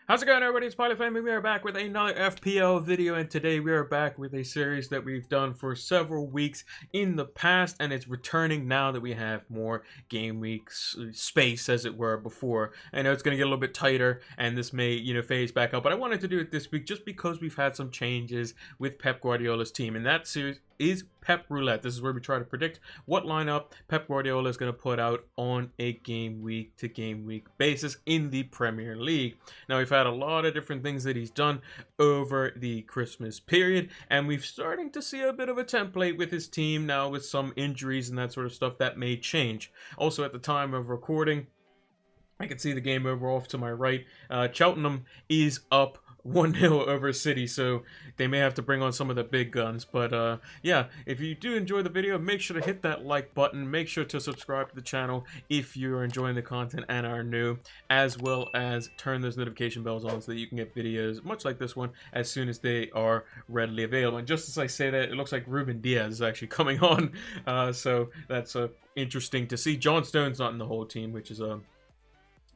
How's it going, everybody? It's Pilot Family. We are back with another FPL video, and today we are back with a series that we've done for several weeks in the past, and it's returning now that we have more game weeks space, as it were, before. I know it's going to get a little bit tighter, and this may, phase back up, but I wanted to do it this week just because we've had some changes with Pep Guardiola's team, and that series is Pep Roulette. This is where we try to predict what lineup Pep Guardiola is going to put out on a game week to game week basis in the Premier League. Now, we've had a lot of different things that he's done over the Christmas period, and we've starting to see a bit of a template with his team now, with some injuries and that sort of stuff that may change. Also, at the time of recording, I can see the game over off to my right. Cheltenham is up 1-0 over City, so they may have to bring on some of the big guns. But yeah, if you do enjoy the video, make sure to hit that like button. Make sure to subscribe to the channel if you're enjoying the content and are new, as well as turn those notification bells on so that you can get videos much like this one as soon as they are readily available. And just as I say that, it looks like Ruben Diaz is actually coming on, so that's interesting to see. John Stone's not in the whole team, which is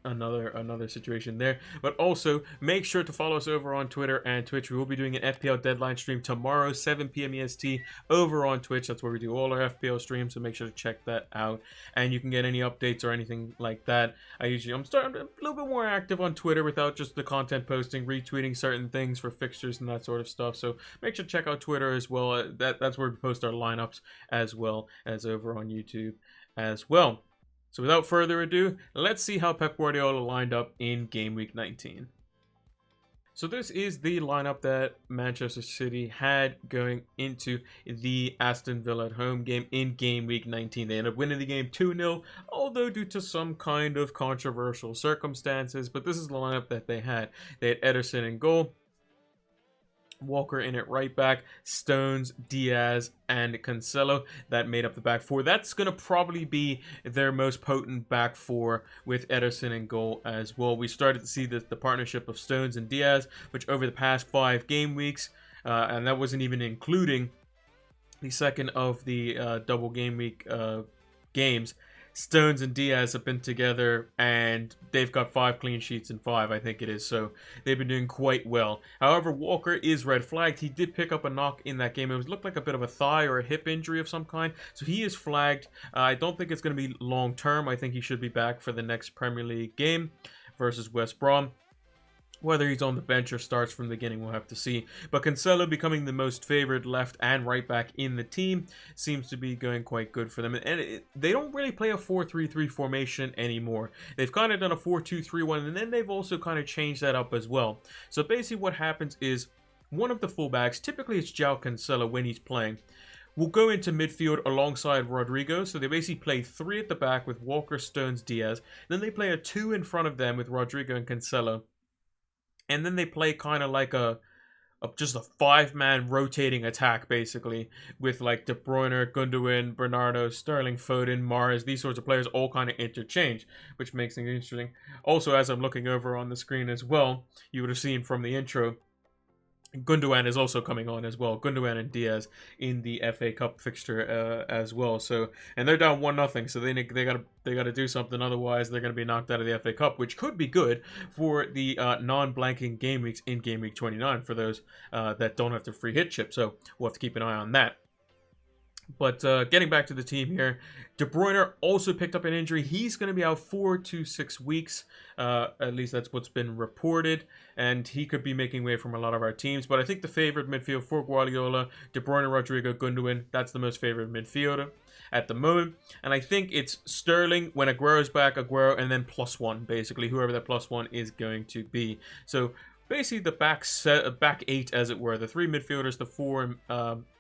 another situation there. But also make sure to follow us over on Twitter and Twitch. We will be doing an FPL deadline stream tomorrow, 7 p.m. EST, over on Twitch. That's where we do all our FPL streams, so make sure to check that out. And you can get any updates or anything like that. I'm starting a little bit more active on Twitter without just the content posting, retweeting certain things for fixtures and that sort of stuff. So make sure to check out Twitter as well. That's where we post our lineups, as well as over on YouTube as well. So without further ado, let's see how Pep Guardiola lined up in Game Week 19. So this is the lineup that Manchester City had going into the Aston Villa at home game in Game Week 19. They ended up winning the game 2-0, although due to some kind of controversial circumstances. But this is the lineup that they had. They had Ederson in goal, Walker in at right back, Stones, Diaz, and Cancelo. That made up the back four. That's going to probably be their most potent back four, with Ederson in goal as well. We started to see the partnership of Stones and Diaz, which over the past 5 game weeks, and that wasn't even including the second of the double game week games, Stones and Diaz have been together, and they've got 5 clean sheets in 5, I think it is. So they've been doing quite well. However, Walker is red flagged. He did pick up a knock in that game. It looked like a bit of a thigh or a hip injury of some kind. So he is flagged. I don't think it's going to be long term. I think he should be back for the next Premier League game versus West Brom. Whether he's on the bench or starts from the beginning, we'll have to see. But Cancelo, becoming the most favored left and right back in the team, seems to be going quite good for them. And they don't really play a 4-3-3 formation anymore. They've kind of done a 4-2-3-1, and then they've also kind of changed that up as well. So basically what happens is one of the fullbacks, typically it's João Cancelo when he's playing, will go into midfield alongside Rodrigo. So they basically play 3 at the back with Walker, Stones, Diaz. Then they play a 2 in front of them with Rodrigo and Cancelo. And then they play kind of like just a 5-man rotating attack, basically, with like De Bruyne, Gundogan, Bernardo, Sterling, Foden, Mahrez. These sorts of players all kind of interchange, which makes things interesting. Also, as I'm looking over on the screen as well, you would have seen from the intro, Gundogan is also coming on as well. Gundogan and Diaz in the FA Cup fixture as well. So, and they're down 1-0, so they gotta do something. Otherwise, they're gonna be knocked out of the FA Cup, which could be good for the non-blanking game weeks in Game Week 29 for those that don't have the free hit chip. So we'll have to keep an eye on that. But getting back to the team here, De Bruyne also picked up an injury. He's going to be out 4 to 6 weeks. At least that's what's been reported. And he could be making way from a lot of our teams. But I think the favorite midfield for Guardiola, De Bruyne, Rodrigo, Gundogan, that's the most favorite midfielder at the moment. And I think it's Sterling when Aguero's back, Aguero, and then +1, basically, whoever that +1 is going to be. So basically the back 8, as it were, the 3 midfielders, the 4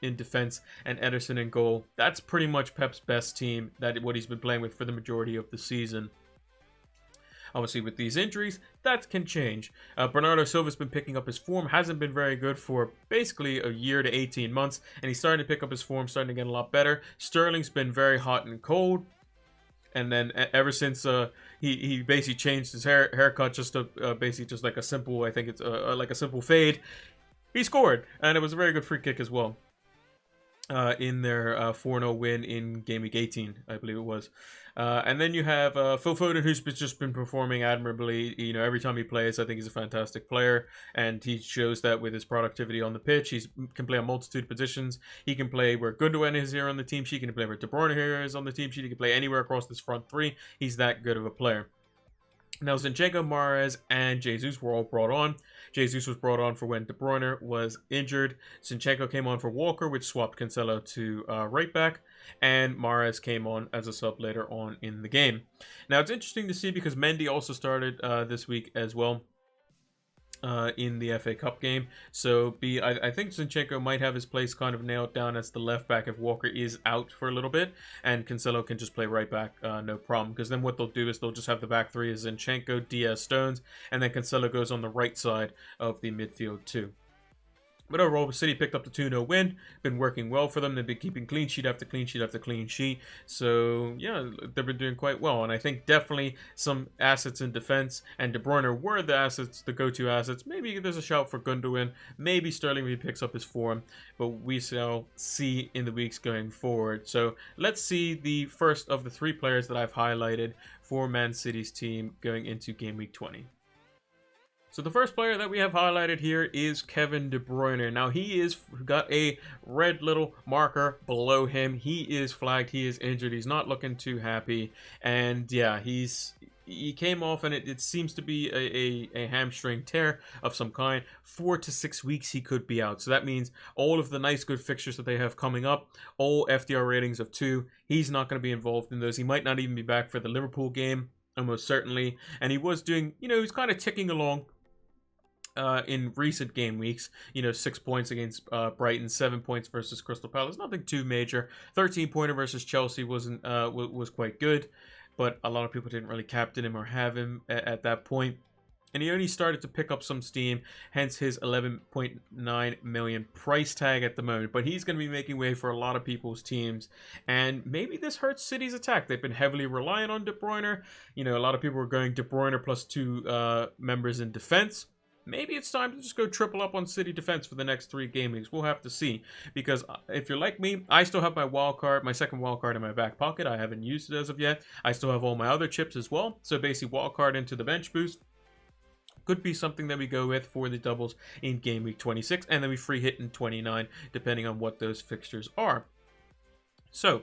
in defense, and Ederson in goal. That's pretty much Pep's best team, what he's been playing with for the majority of the season. Obviously, with these injuries, that can change. Bernardo Silva's been picking up his form, hasn't been very good for basically a year to 18 months, and he's starting to pick up his form, starting to get a lot better. Sterling's been very hot and cold. And then ever since he basically changed his haircut just to basically just like a simple, I think it's like a simple fade, he scored, and it was a very good free kick as well. in their 4-0 win in Gameweek 18, I believe it was. And then you have Phil Foden, who's just been performing admirably. You know, every time he plays, I think he's a fantastic player, and he shows that with his productivity on the pitch. He can play a multitude of positions. He can play where Gundogan is here on the team sheet. He can play where De Bruyne here is on the team sheet. He can play anywhere across this front three. He's that good of a player. Now, Zinchenko, Mahrez, and Jesus were all brought on. Jesus was brought on for when De Bruyne was injured. Zinchenko came on for Walker, which swapped Cancelo to right back. And Mahrez came on as a sub later on in the game. Now, it's interesting to see because Mendy also started this week as well. In the FA Cup game. So I think Zinchenko might have his place kind of nailed down as the left back if Walker is out for a little bit, and Cancelo can just play right back, no problem. Because then what they'll do is they'll just have the back three as Zinchenko, Diaz, Stones, and then Cancelo goes on the right side of the midfield too. But overall, City picked up the 2-0 win. Been working well for them. They've been keeping clean sheet after clean sheet after clean sheet. So, yeah, they've been doing quite well. And I think definitely some assets in defense. And De Bruyne were the assets, the go-to assets. Maybe there's a shout for Gundogan. Maybe Sterling when he picks up his form. But we shall see in the weeks going forward. So, let's see the first of the three players that I've highlighted for Man City's team going into Game Week 20. So the first player that we have highlighted here is Kevin De Bruyne. Now he is got a red little marker below him. He is flagged. He is injured. He's not looking too happy. And yeah, he came off and it seems to be a hamstring tear of some kind. 4 to 6 weeks he could be out. So that means all of the nice good fixtures that they have coming up, all FDR ratings of 2, he's not going to be involved in those. He might not even be back for the Liverpool game, almost certainly. And he was doing, he was kind of ticking along in recent game weeks. 6 points against Brighton, 7 points versus Crystal Palace. Nothing too major. 13-pointer versus Chelsea was quite good, but a lot of people didn't really captain him or have him at that point. And he only started to pick up some steam, hence his 11.9 million price tag at the moment. But he's going to be making way for a lot of people's teams. And maybe this hurts City's attack. They've been heavily reliant on De Bruyne. A lot of people were going De Bruyne plus 2 members in defense. Maybe it's time to just go triple up on City defense for the next 3 game weeks. We'll have to see. Because if you're like me, I still have my wild card, my second wild card in my back pocket. I haven't used it as of yet. I still have all my other chips as well. So basically, wild card into the bench boost could be something that we go with for the doubles in game week 26. And then we free hit in 29, depending on what those fixtures are. So,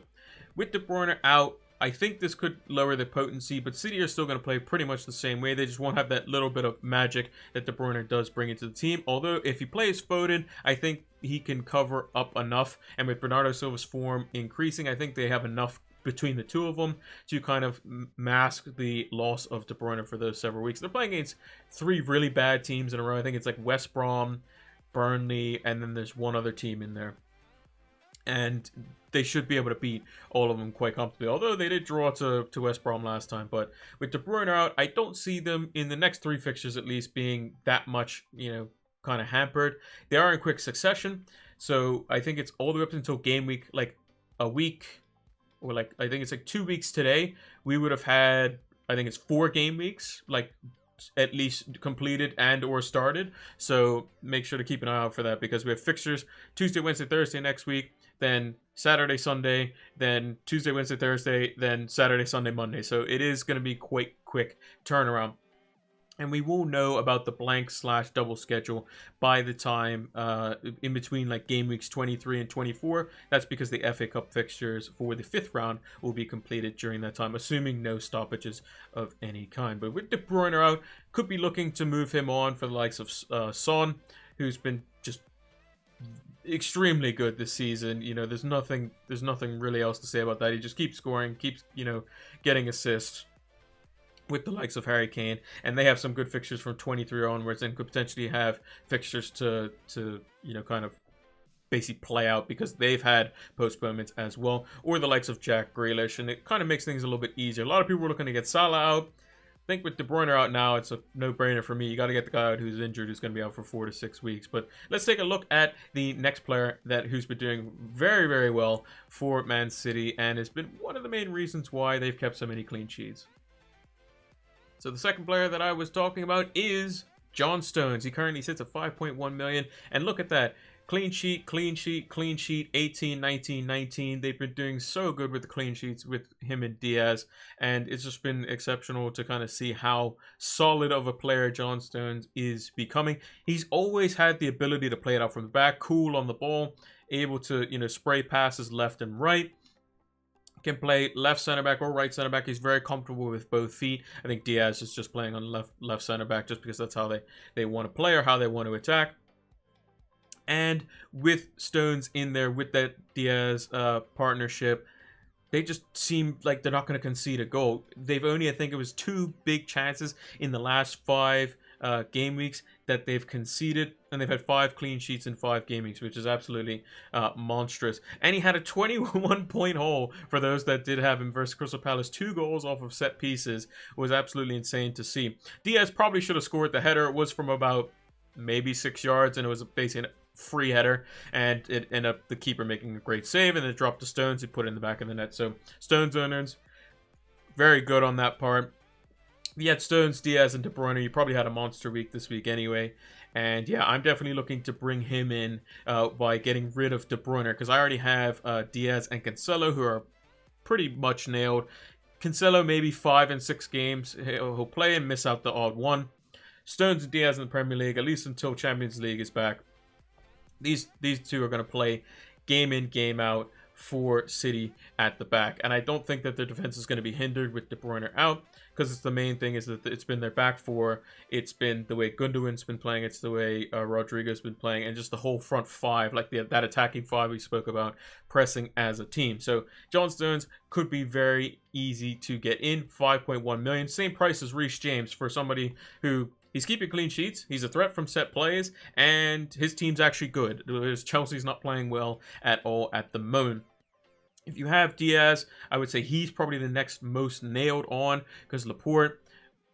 with De Bruyne out, I think this could lower the potency, but City are still going to play pretty much the same way. They just won't have that little bit of magic that De Bruyne does bring into the team. Although, if he plays Foden, I think he can cover up enough. And with Bernardo Silva's form increasing, I think they have enough between the two of them to kind of mask the loss of De Bruyne for those several weeks. They're playing against 3 really bad teams in a row. I think it's like West Brom, Burnley, and then there's one other team in there. And they should be able to beat all of them quite comfortably. Although they did draw to West Brom last time. But with De Bruyne out, I don't see them in the next 3 fixtures at least being that much, kind of hampered. They are in quick succession. So I think it's all the way up until game week, like a week, or like, I think it's like 2 weeks today. We would have had, I think it's 4 game weeks, like at least completed and or started. So make sure to keep an eye out for that because we have fixtures Tuesday, Wednesday, Thursday next week. Then Saturday, Sunday, then Tuesday, Wednesday, Thursday, then Saturday, Sunday, Monday. So it is going to be quite quick turnaround. And we will know about the blank/double schedule by the time in between like game weeks 23 and 24. That's because the FA Cup fixtures for the 5th round will be completed during that time, assuming no stoppages of any kind. But with De Bruyne out, could be looking to move him on for the likes of Son, who's been just extremely good this season. There's nothing really else to say about that. He just keeps scoring, keeps getting assists with the likes of Harry Kane, and they have some good fixtures from 23 onwards, and could potentially have fixtures to kind of basically play out because they've had postponements as well, or the likes of Jack Grealish, and it kind of makes things a little bit easier. A lot of people were looking to get Salah out. I think with De Bruyne out now, it's a no-brainer for me. You got to get the guy out who's injured, who's going to be out for 4 to 6 weeks. But let's take a look at the next player who's been doing very, very well for Man City, and has been one of the main reasons why they've kept so many clean sheets. So the second player that I was talking about is John Stones. He currently sits at 5.1 million, and look at that. Clean sheet, clean sheet, clean sheet, 18, 19, 19. They've been doing so good with the clean sheets with him and Diaz, and it's just been exceptional to kind of see how solid of a player John Stones is becoming. He's always had the ability to play it out from the back, cool on the ball, able to, spray passes left and right. Can play left center back or right center back. He's very comfortable with both feet. I think Diaz is just playing on left center back just because that's how they want to play or how they want to attack. And with Stones in there with that Diaz partnership, they just seem like they're not going to concede a goal. They've only, I think it was 2 big chances in the last 5 game weeks that they've conceded, and they've had 5 clean sheets in 5 game weeks, which is absolutely monstrous. And he had a 21-point haul for those that did have him versus Crystal Palace. 2 goals off of set pieces was absolutely insane to see. Diaz probably should have scored the header. It was from about maybe 6 yards, and it was basically a free header, and it ended up the keeper making a great save, and then it dropped to Stones. He put it in the back of the net. So Stones owners, very good on that part. You had Stones, Diaz, and De Bruyne. You probably had a monster week this week anyway. And yeah, I'm definitely looking to bring him in by getting rid of De Bruyne, because I already have Diaz and Cancelo, who are pretty much nailed. Cancelo, maybe 5 and 6 games he'll play and miss out the odd one. Stones and Diaz in the Premier League, at least until Champions League is back. These 2 are going to play game in, game out for City at the back. And I don't think that their defense is going to be hindered with De Bruyne out, because it's the main thing is that it's been their back 4. It's been the way Gundogan's been playing. It's the way Rodrigo's been playing. And just the whole front 5, like that attacking 5 we spoke about, pressing as a team. So John Stones could be very easy to get in. 5.1 million. Same price as Reece James for somebody who... He's keeping clean sheets. He's a threat from set plays, and his team's actually good. Chelsea's not playing well at all at the moment. If you have Diaz, I would say he's probably the next most nailed on, because Laporte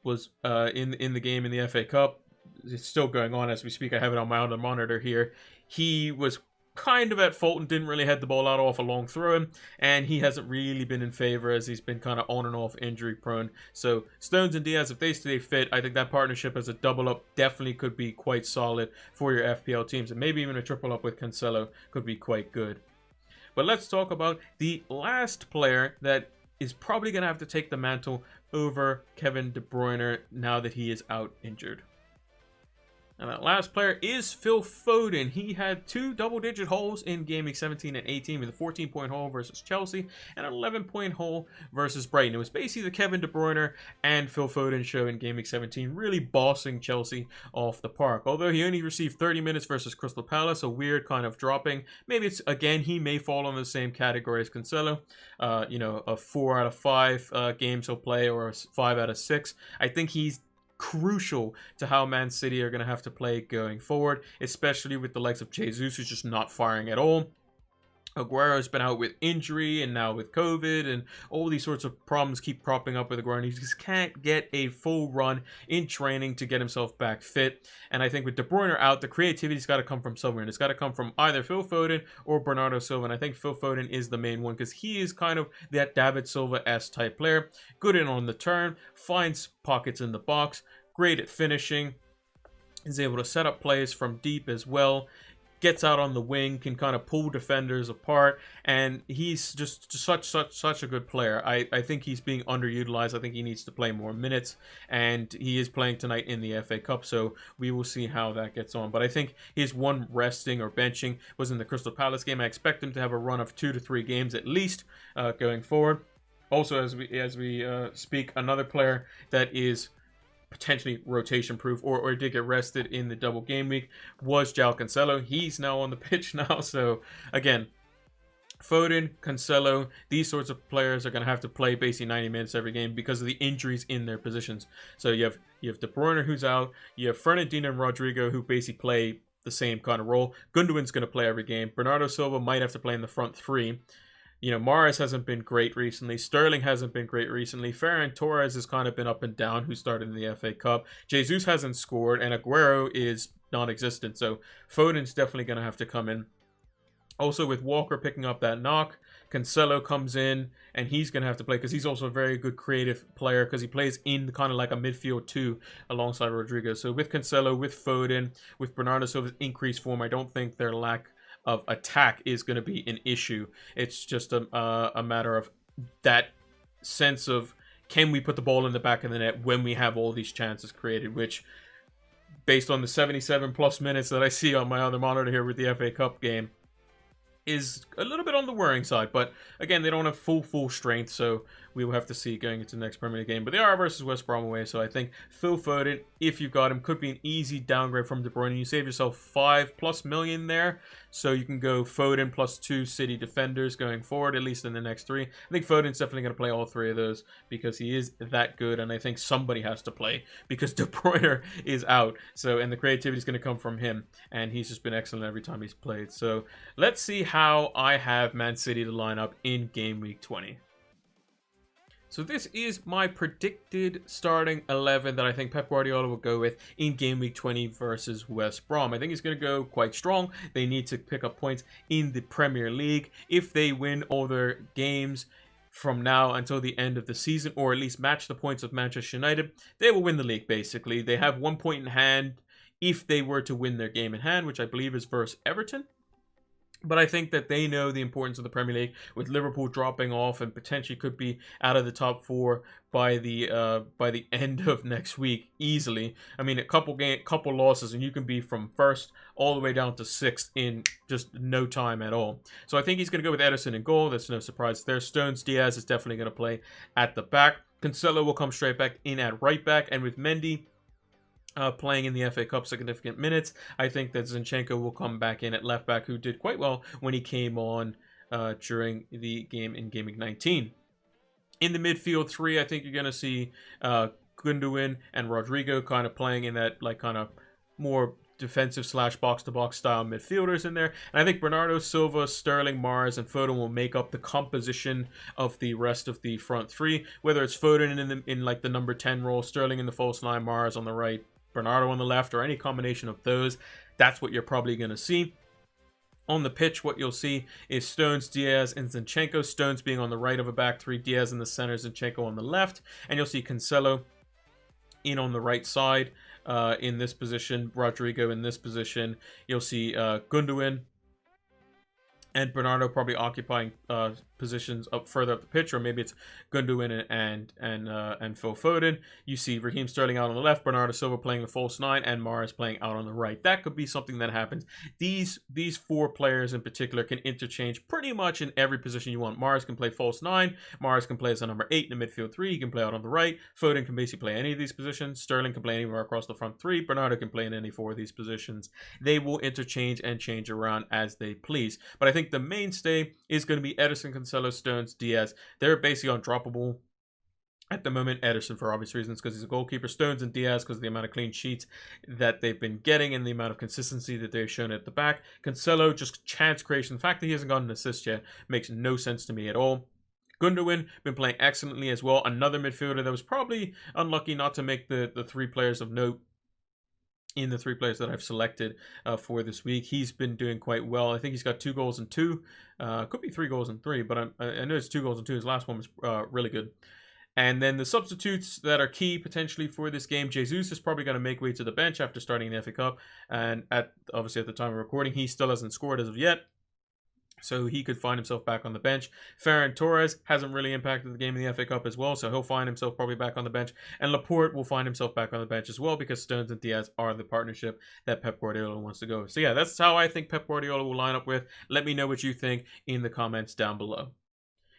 was in the game in the FA Cup. It's still going on as we speak. I have it on my other monitor here. He was kind of at fault and didn't really head the ball out off a long throw, and he hasn't really been in favor as he's been kind of on and off injury prone. So Stones and Diaz, if they stay fit, I think that partnership as a double up definitely could be quite solid for your FPL teams, and maybe even a triple up with Cancelo could be quite good. But let's talk about the last player that is probably going to have to take the mantle over Kevin De Bruyne now that he is out injured. And that last player is Phil Foden. He had 2 double-digit holes in Game Week 17 and 18 with a 14-point hole versus Chelsea and an 11-point hole versus Brighton. It was basically the Kevin De Bruyne and Phil Foden show in Game Week 17, really bossing Chelsea off the park. Although he only received 30 minutes versus Crystal Palace, a weird kind of dropping. Maybe it's, again, he may fall in the same category as Cancelo. A 4 out of 5 games he'll play, or a 5 out of 6. I think he's crucial to how Man City are going to have to play going forward, especially with the likes of Jesus, who's just not firing at all. Aguero's been out with injury and now with COVID, and all these sorts of problems keep cropping up with Aguero, and he just can't get a full run in training to get himself back fit. And I think with De Bruyne out, the creativity's got to come from somewhere, and it's got to come from either Phil Foden or Bernardo Silva. And I think Phil Foden is the main one, because he is kind of that David Silva-esque type player. Good in on the turn, finds pockets in the box, great at finishing, is able to set up plays from deep as well. Gets out on the wing, can kind of pull defenders apart, and he's just such a good player. I think he's being underutilized. I think he needs to play more minutes, and he is playing tonight in the FA Cup, so we will see how that gets on. But I think his one resting or benching was in the Crystal Palace game. I expect him to have a run of 2 to 3 games at least going forward. Also, as we speak, another player that is potentially rotation proof or did get rested in the double game week was João Cancelo. He's now on the pitch now. So again, Foden, Cancelo, these sorts of players are going to have to play basically 90 minutes every game because of the injuries in their positions. So you have De Bruyne, who's out. You have Fernandinho and Rodrigo, who basically play the same kind of role. Gundogan's going to play every game. Bernardo Silva might have to play in the front 3. Mahrez hasn't been great recently. Sterling hasn't been great recently. Ferran Torres has kind of been up and down, who started in the FA Cup. Jesus hasn't scored, and Aguero is non-existent. So Foden's definitely going to have to come in. Also, with Walker picking up that knock, Cancelo comes in, and he's going to have to play because he's also a very good creative player because he plays in kind of like a midfield too alongside Rodrigo. So with Cancelo, with Foden, with Bernardo Silva's increased form, I don't think their lack of attack is going to be an issue. It's just a matter of that sense of, can we put the ball in the back of the net when we have all these chances created, which, based on the 77 plus minutes that I see on my other monitor here with the FA Cup game, is a little bit on the worrying side. But again, they don't have full strength, so we will have to see going into the next Premier League game. But they are versus West Brom away, so I think Phil Foden, if you've got him, could be an easy downgrade from De Bruyne. You save yourself $5+ million there, so you can go Foden plus 2 City defenders going forward, at least in the next 3. I think Foden's definitely going to play all 3 of those because he is that good, and I think somebody has to play because De Bruyne is out. So, and the creativity is going to come from him, and he's just been excellent every time he's played. So let's see how I have Man City to line up in game week 20. So this is my predicted starting 11 that I think Pep Guardiola will go with in game week 20 versus West Brom. I think he's going to go quite strong. They need to pick up points in the Premier League. If they win all their games from now until the end of the season, or at least match the points of Manchester United, they will win the league basically. They have 1 point in hand if they were to win their game in hand, which I believe is versus Everton. But I think that they know the importance of the Premier League, with Liverpool dropping off and potentially could be out of the top 4 by the end of next week easily. I mean, a couple losses and you can be from 1st all the way down to 6th in just no time at all. So I think he's going to go with Ederson in goal. That's no surprise there. Stones Diaz is definitely going to play at the back. Cancelo will come straight back in at right back, and with Mendy playing in the FA Cup significant minutes, I think that Zinchenko will come back in at left back, who did quite well when he came on during the game in Game Week 19. In the midfield 3, I think you're going to see Gundogan and Rodrigo kind of playing in that like kind of more defensive / box-to-box style midfielders in there. And I think Bernardo Silva, Sterling, Mars, and Foden will make up the composition of the rest of the front 3. Whether it's Foden in like the number 10 role, Sterling in the false 9, Mars on the right, Bernardo on the left, or any combination of those, that's what you're probably going to see. On the pitch, what you'll see is Stones, Diaz, and Zinchenko. Stones being on the right of a back 3, Diaz in the center, Zinchenko on the left. And you'll see Cancelo in on the right side in this position, Rodrigo in this position. You'll see Gundogan and Bernardo probably occupying positions up further up the pitch, or maybe it's Gundogan and Phil Foden. You see Raheem Sterling out on the left, Bernardo Silva playing the false 9, and Mars playing out on the right. That could be something that happens. These 4 players in particular can interchange pretty much in every position you want. Mars can play false 9, Mars can play as a number 8 in the midfield 3, he can play out on the right. Foden can basically play any of these positions. Sterling can play anywhere across the front 3. Bernardo can play in any 4 of these positions. They will interchange and change around as they please. But I think the mainstay is going to be Ederson, Cancelo, Stones, Diaz. They're basically undroppable at the moment. Ederson for obvious reasons because he's a goalkeeper. Stones and Diaz because of the amount of clean sheets that they've been getting and the amount of consistency that they've shown at the back. Cancelo, just chance creation. The fact that he hasn't gotten an assist yet makes no sense to me at all. Gundogan been playing excellently as well. Another midfielder that was probably unlucky not to make the 3 players of note in the 3 players that I've selected for this week. He's been doing quite well. I think he's got 2 goals and 2. Could be 3 goals and 3, but I know it's 2 goals and 2. His last one was really good. And then the substitutes that are key potentially for this game, Jesus is probably going to make way to the bench after starting the FA Cup. And obviously at the time of recording, he still hasn't scored as of yet, so he could find himself back on the bench. Ferran Torres hasn't really impacted the game in the FA Cup as well, so he'll find himself probably back on the bench. And Laporte will find himself back on the bench as well because Stones and Diaz are the partnership that Pep Guardiola wants to go with. So yeah, that's how I think Pep Guardiola will line up with. Let me know what you think in the comments down below.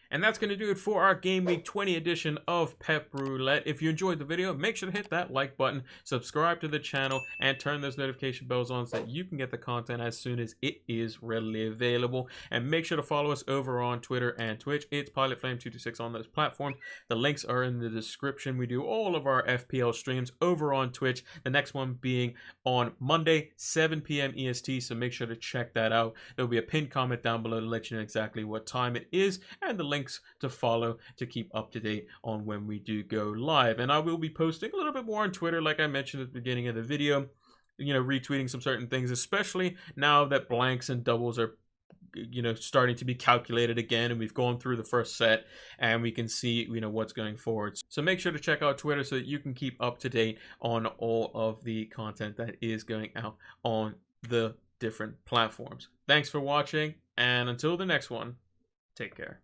And that's going to do it for our Game Week 20 edition of Pep Roulette. If you enjoyed the video, make sure to hit that like button, subscribe to the channel, and turn those notification bells on so that you can get the content as soon as it is readily available. And make sure to follow us over on Twitter and Twitch. It's PilotFlame226 on those platforms. The links are in the description. We do all of our FPL streams over on Twitch. The next one being on Monday, 7 p.m. EST, so make sure to check that out. There'll be a pinned comment down below to let you know exactly what time it is, and the links to follow to keep up to date on when we do go live. And I will be posting a little bit more on Twitter, like I mentioned at the beginning of the video, retweeting some certain things, especially now that blanks and doubles are starting to be calculated again, and we've gone through the first set and we can see what's going forward. So make sure to check out Twitter so that you can keep up to date on all of the content that is going out on the different platforms. Thanks for watching, and until the next one, take care.